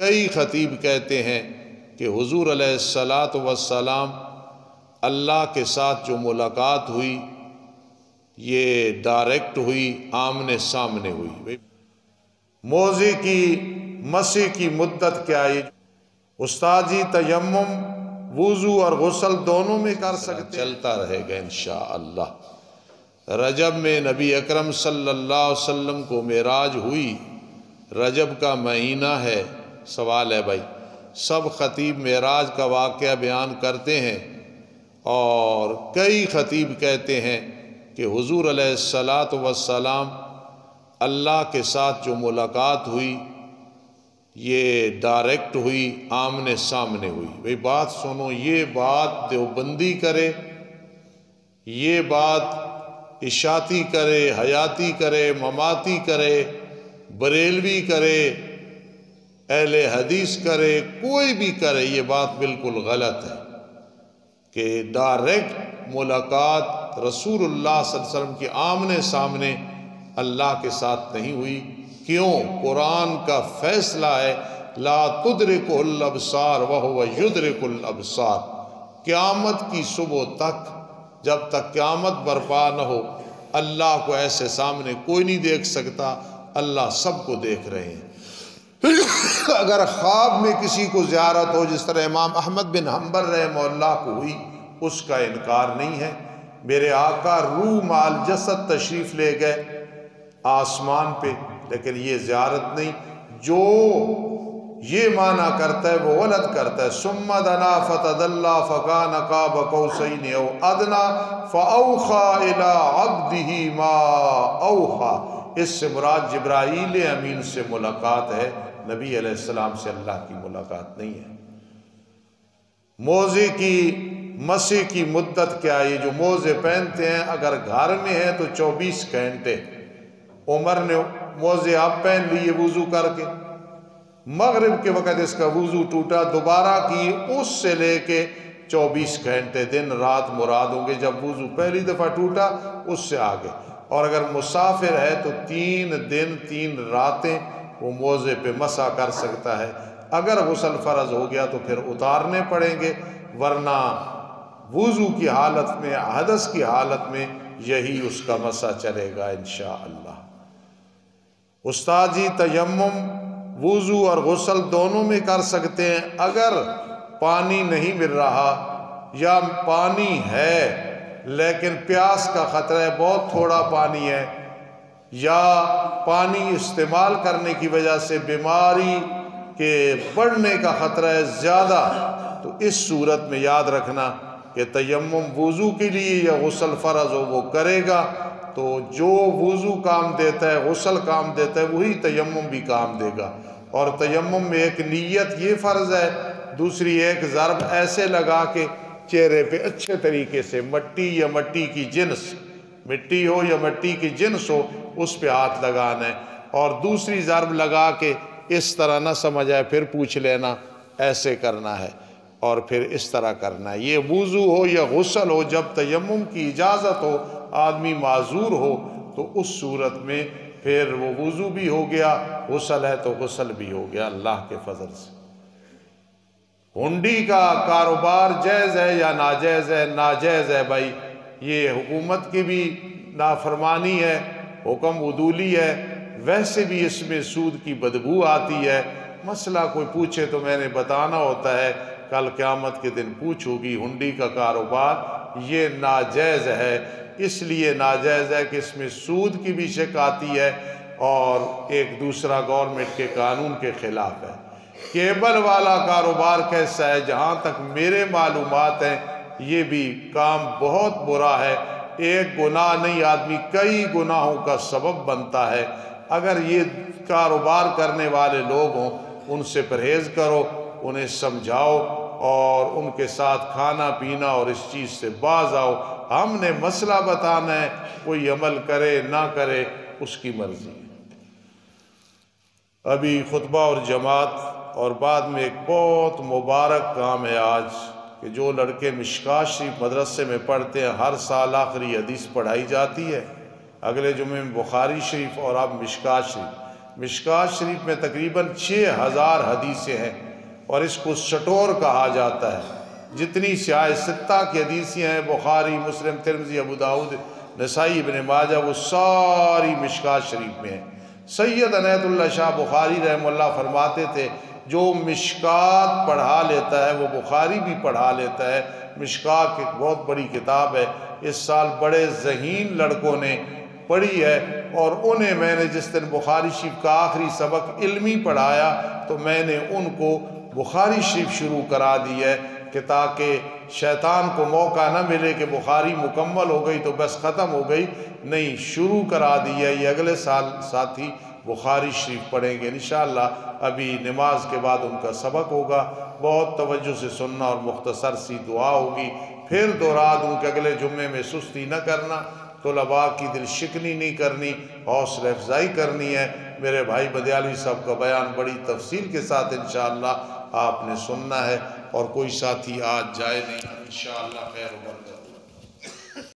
کئی خطیب کہتے ہیں کہ حضور علیہ الصلاۃ والسلام اللہ کے ساتھ جو ملاقات ہوئی یہ ڈائریکٹ ہوئی، آمنے سامنے ہوئی۔ موضع کی مسح کی مدت کیا ہے؟ استاد جی تیمم وضو اور غسل دونوں میں کر سکتے، چلتا رہے گا انشاءاللہ۔ رجب میں نبی اکرم صلی اللہ علیہ وسلم کو معراج ہوئی، رجب کا مہینہ ہے۔ سوال ہے بھائی، سب خطیب معراج کا واقعہ بیان کرتے ہیں اور کئی خطیب کہتے ہیں کہ حضور علیہ الصلاۃ والسلام اللہ کے ساتھ جو ملاقات ہوئی یہ ڈائریکٹ ہوئی، آمنے سامنے ہوئی۔ بھئی بات سنو، یہ بات دیوبندی کرے، یہ بات اشاعتی کرے، حیاتی کرے، مماتی کرے، بریلوی کرے، اہل حدیث کرے، کوئی بھی کرے، یہ بات بالکل غلط ہے کہ ڈائریکٹ ملاقات رسول اللہ صلی اللہ علیہ وسلم کی آمنے سامنے اللہ کے ساتھ نہیں ہوئی۔ کیوں؟ قرآن کا فیصلہ ہے لا تدرکہ الابصار وہو یدرک الابصار۔ قیامت کی صبح تک، جب تک قیامت برپا نہ ہو، اللہ کو ایسے سامنے کوئی نہیں دیکھ سکتا، اللہ سب کو دیکھ رہے ہیں۔ اگر خواب میں کسی کو زیارت ہو، جس طرح امام احمد بن حنبل رحمہ اللہ کو ہوئی، اس کا انکار نہیں ہے۔ میرے آقا روح مال جسد تشریف لے گئے آسمان پہ، لیکن یہ زیارت نہیں۔ جو یہ معنی کرتا ہے وہ غلط کرتا ہے۔ ثم دنا فتدلی فکان قاب قوسین او ادنی فاوحی الی عبدہ ما اوحی۔ اس سے مراد جبرائیل امین سے ملاقات ہے، نبی علیہ السلام سے اللہ کی ملاقات نہیں ہے۔ موزے کی مسح کی مدت کیا ہے؟ یہ جو موزے پہنتے ہیں اگر گھر میں ہے تو 24 گھنٹے۔ عمر نے موزے آپ پہن لیے وضو کر کے، مغرب کے وقت اس کا وضو ٹوٹا، دوبارہ کی، اس سے لے کے 24 گھنٹے، دن رات مراد ہوں گے۔ جب وضو پہلی دفعہ ٹوٹا اس سے آگے، اور اگر مسافر ہے تو 3 دن 3 راتیں وہ موزے پہ مسح کر سکتا ہے۔ اگر غسل فرض ہو گیا تو پھر اتارنے پڑیں گے، ورنہ وضو کی حالت میں، حدث کی حالت میں یہی اس کا مسح چلے گا انشاءاللہ۔ استاد جی تیمم وضو اور غسل دونوں میں کر سکتے ہیں۔ اگر پانی نہیں مل رہا یا پانی ہے لیکن پیاس کا خطرہ ہے، بہت تھوڑا پانی ہے، یا پانی استعمال کرنے کی وجہ سے بیماری کے بڑھنے کا خطرہ ہے زیادہ، تو اس صورت میں یاد رکھنا کہ تیمم وضو کے لیے یا غسل فرض ہو وہ کرے گا، تو جو وضو کام دیتا ہے، غسل کام دیتا ہے، وہی تیمم بھی کام دے گا۔ اور تیمم میں ایک نیت یہ فرض ہے، دوسری ایک ضرب ایسے لگا کے چہرے پہ اچھے طریقے سے، مٹی یا مٹی کی جنس، مٹی ہو یا مٹی کی جنس ہو، اس پہ ہاتھ لگانا ہے، اور دوسری ضرب لگا کے اس طرح نہ سمجھ آئے پھر پوچھ لینا، ایسے کرنا ہے اور پھر اس طرح کرنا ہے۔ یہ وضو ہو یا غسل ہو، جب تیمم کی اجازت ہو، آدمی معذور ہو، تو اس صورت میں پھر وہ وضو بھی ہو گیا، غسل ہے تو غسل بھی ہو گیا اللہ کے فضل سے۔ ہنڈی کا کاروبار جائز ہے یا ناجائز ہے؟ ناجائز ہے بھائی، یہ حکومت کی بھی نافرمانی ہے، حکم عدولی ہے، ویسے بھی اس میں سود کی بدبو آتی ہے۔ مسئلہ کوئی پوچھے تو میں نے بتانا ہوتا ہے، کل قیامت کے دن پوچھو گی ہنڈی کا کاروبار یہ ناجائز ہے۔ اس لیے ناجائز ہے کہ اس میں سود کی بھی شک آتی ہے اور ایک دوسرا گورنمنٹ کے قانون کے خلاف ہے۔ کیبل والا کاروبار کیسا ہے؟ جہاں تک میرے معلومات ہیں یہ بھی کام بہت برا ہے، ایک گناہ نہیں، آدمی کئی گناہوں کا سبب بنتا ہے۔ اگر یہ کاروبار کرنے والے لوگ ہوں ان سے پرہیز کرو، انہیں سمجھاؤ اور ان کے ساتھ کھانا پینا اور اس چیز سے باز آؤ۔ ہم نے مسئلہ بتانا ہے، کوئی عمل کرے نہ کرے اس کی مرضی ہے۔ ابھی خطبہ اور جماعت اور بعد میں ایک بہت مبارک کام ہے آج، کہ جو لڑکے مشکات شریف مدرسے میں پڑھتے ہیں، ہر سال آخری حدیث پڑھائی جاتی ہے، اگلے جمعے میں بخاری شریف اور اب مشکات شریف۔ مشکات شریف میں تقریباً 6000 حدیثیں ہیں اور اس کو سٹور کہا جاتا ہے۔ جتنی سیاہ ستہ کی حدیثیں ہیں، بخاری، مسلم، ترمذی، ابو داؤد، نسائی، ابن ماجہ، وہ ساری مشکات شریف میں ہیں۔ سید عنایت اللہ شاہ بخاری رحمہ اللہ فرماتے تھے جو مشکات پڑھا لیتا ہے وہ بخاری بھی پڑھا لیتا ہے۔ مشکات ایک بہت بڑی کتاب ہے، اس سال بڑے ذہین لڑکوں نے پڑھی ہے، اور انہیں میں نے جس دن بخاری شریف کا آخری سبق علمی پڑھایا تو میں نے ان کو بخاری شریف شروع کرا دی ہے کہ تاکہ شیطان کو موقع نہ ملے کہ بخاری مکمل ہو گئی تو بس ختم ہو گئی، نہیں، شروع کرا دی ہے۔ یہ اگلے سال ساتھی بخاری شریف پڑھیں گے انشاءاللہ۔ ابھی نماز کے بعد ان کا سبق ہوگا، بہت توجہ سے سننا اور مختصر سی دعا ہوگی، پھر دوہرا دوں کہ اگلے جمعے میں سستی نہ کرنا، طلباء کی دل شکنی نہیں کرنی، حوصلہ افزائی کرنی ہے۔ میرے بھائی بدیالوی صاحب کا بیان بڑی تفصیل کے ساتھ انشاءاللہ آپ نے سننا ہے، اور کوئی ساتھی آج جائے نہیں، انشاءاللہ خیر و برکت۔